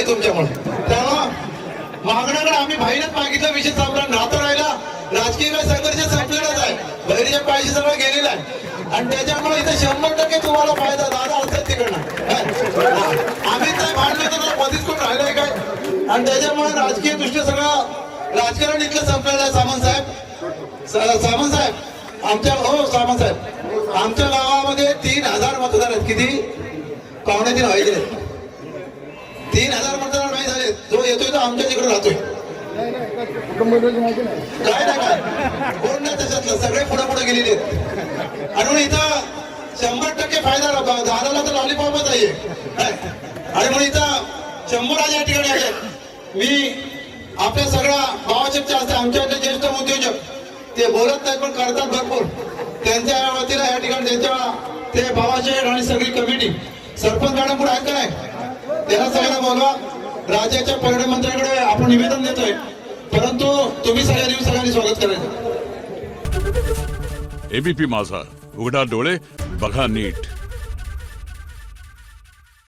तुमच्यामुळे. तेव्हा मागण्याकडे आम्ही बहिणीत मागितलं, विषय संपला, नातं राहिला, राजकीय संघर्ष संपलेलाच आहे, बहिणीच्या पैसे सगळं गेलेला आहे आणि त्याच्यामुळे इथे 100% तुम्हाला फायदा दादा असतात तिकडनं. आम्ही काय भांडलो तर मध्येच कोण राहिलंय काय आणि त्याच्यामुळे राजकीय दृष्ट्या सगळं राजकारण इथलं संपलेलं आहे. सामंत साहेब आमच्या सामंत साहेब आमच्या गावामध्ये 3000 मतदार आहेत. किती? 2.5 व्हायचे 3000 मतदार नाही झाले. जो येतोय तो आमच्या तिकडे राहतोय. काय नाही काय कोण नाही त्याच्यातलं, सगळे पुढे गेलेले आहेत आणि इथं 100% फायदा दादाला तर लॉलीपॉपच आहे आणि म्हणून इथं 100 आज या ठिकाणी आहेत. मी आपल्या सगळ्या भावाचेचे असते, आमच्यातले ज्येष्ठ उद्योजक ते बोलत नाही पण करतात भरपूर. त्यांच्या वतीला या ठिकाणी त्यांच्या ते भावाचे आणि सगळी कमिटी सरपंच मॅडम पुढे आहेत का नाही, त्यांना सगळ्यांना बोलवा. राज्याच्या पर्यटन मंत्र्याकडे आपण निवेदन देतोय, परंतु तुम्ही सगळ्यांनी स्वागत करायचं. एबीपी माझा, उघडा डोळे बघा नीट.